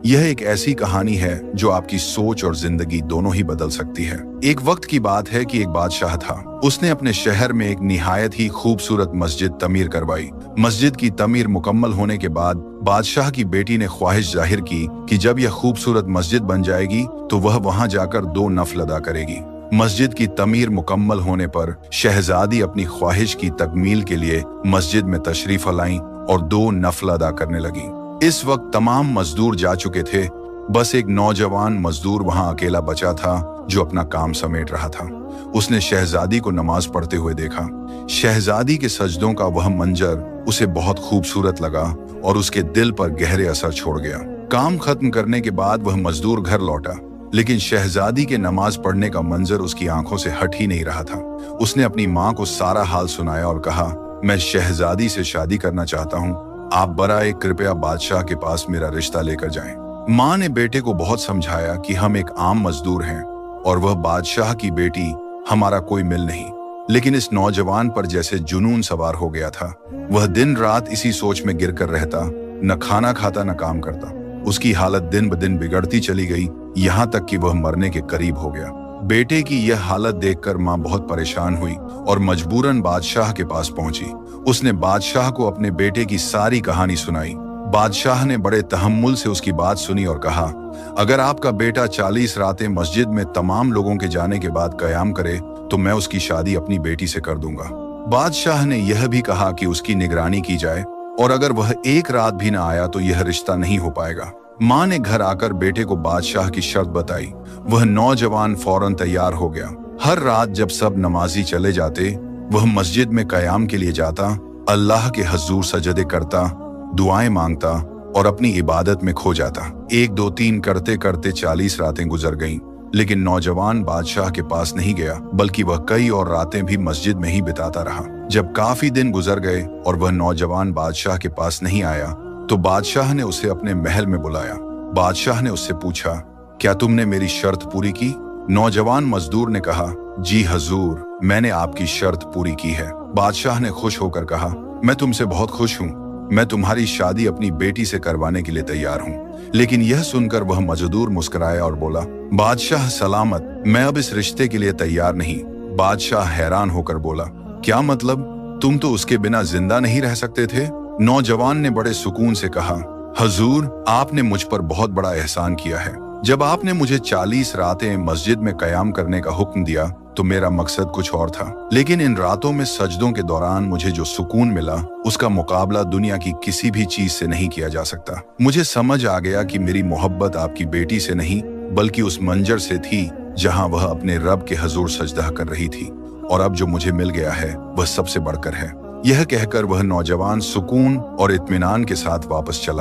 यह एक ऐसी कहानी है जो आपकी सोच और जिंदगी दोनों ही बदल सकती है। एक वक्त की बात है कि एक बादशाह था। उसने अपने शहर में एक निहायत ही खूबसूरत मस्जिद तमीर करवाई। मस्जिद की तमीर मुकम्मल होने के बाद बादशाह की बेटी ने ख्वाहिश जाहिर की कि जब यह खूबसूरत मस्जिद बन जाएगी तो वह वहां जाकर 2 नफल अदा करेगी। मस्जिद की तमीर मुकम्मल होने पर शहजादी अपनी ख्वाहिश की तकमील के लिए मस्जिद में तशरीफ लाई और 2 नफल अदा करने लगी। इस वक्त तमाम मजदूर जा चुके थे, बस एक नौजवान मजदूर वहां अकेला बचा था जो अपना काम समेट रहा था। उसने शहजादी को नमाज पढ़ते हुए देखा। शहजादी के सजदों का वह मंजर उसे बहुत खूबसूरत लगा और उसके दिल पर गहरे असर छोड़ गया। काम खत्म करने के बाद वह मजदूर घर लौटा, लेकिन शहजादी के नमाज पढ़ने का मंजर उसकी आंखों से हट ही नहीं रहा था। उसने अपनी माँ को सारा हाल सुनाया और कहा, मैं शहजादी से शादी करना चाहता हूँ, आप बराए कृपया बादशाह के पास मेरा रिश्ता लेकर जाएं। माँ ने बेटे को बहुत समझाया कि हम एक आम मजदूर हैं और वह बादशाह की बेटी, हमारा कोई मिल नहीं। लेकिन इस नौजवान पर जैसे जुनून सवार हो गया था। वह दिन रात इसी सोच में गिर कर रहता, न खाना खाता न काम करता। उसकी हालत दिन ब दिन बिगड़ती चली गई, यहाँ तक कि वह मरने के करीब हो गया। बेटे की यह हालत देखकर माँ बहुत परेशान हुई और मजबूरन बादशाह के पास पहुंची। उसने बादशाह को अपने बेटे की सारी कहानी सुनाई। बादशाह ने बड़े तहम्मुल से उसकी बात सुनी और कहा, अगर आपका बेटा 40 रातें मस्जिद में तमाम लोगों के जाने के बाद कयाम करे तो मैं उसकी शादी अपनी बेटी से कर दूंगा। बादशाह ने यह भी कहा कि उसकी निगरानी की जाए और अगर वह एक रात भी न आया तो यह रिश्ता नहीं हो पाएगा। माँ ने घर आकर बेटे को बादशाह की शर्त बताई। वह नौजवान फौरन तैयार हो गया। हर रात जब सब नमाजी चले जाते, वह मस्जिद में कयाम के लिए जाता, अल्लाह के हजूर सजदे करता, दुआएं मांगता और अपनी इबादत में खो जाता। 1 2 3 करते करते 40 रातें गुजर गईं, लेकिन नौजवान बादशाह के पास नहीं गया, बल्कि वह कई और रातें भी मस्जिद में ही बिताता रहा। जब काफी दिन गुजर गए और वह नौजवान बादशाह के पास नहीं आया तो बादशाह ने उसे अपने महल में बुलाया। बादशाह ने उससे पूछा, क्या तुमने मेरी शर्त पूरी की? नौजवान मजदूर ने कहा, जी हजूर, मैंने आपकी शर्त पूरी की है। बादशाह ने खुश होकर कहा, मैं तुमसे बहुत खुश हूँ, मैं तुम्हारी शादी अपनी बेटी से करवाने के लिए तैयार हूँ। लेकिन यह सुनकर वह मजदूर मुस्कुराया और बोला, बादशाह सलामत, मैं अब इस रिश्ते के लिए तैयार नहीं। बादशाह हैरान होकर बोला, क्या मतलब? तुम तो उसके बिना जिंदा नहीं रह सकते थे? नौजवान ने बड़े सुकून से कहा, हजूर, आपने मुझ पर बहुत बड़ा एहसान किया है। जब आपने मुझे 40 रातें मस्जिद में कयाम करने का हुक्म दिया तो मेरा मकसद कुछ और था, लेकिन इन रातों में सजदों के दौरान मुझे जो सुकून मिला उसका मुकाबला दुनिया की किसी भी चीज से नहीं किया जा सकता। मुझे समझ आ गया कि मेरी मोहब्बत आपकी बेटी से नहीं बल्कि उस मंजर से थी जहां वह अपने रब के हजूर सजदा कर रही थी, और अब जो मुझे मिल गया है वह सबसे बढ़कर है। यह कहकर वह नौजवान सुकून और इत्मीनान के साथ वापस चला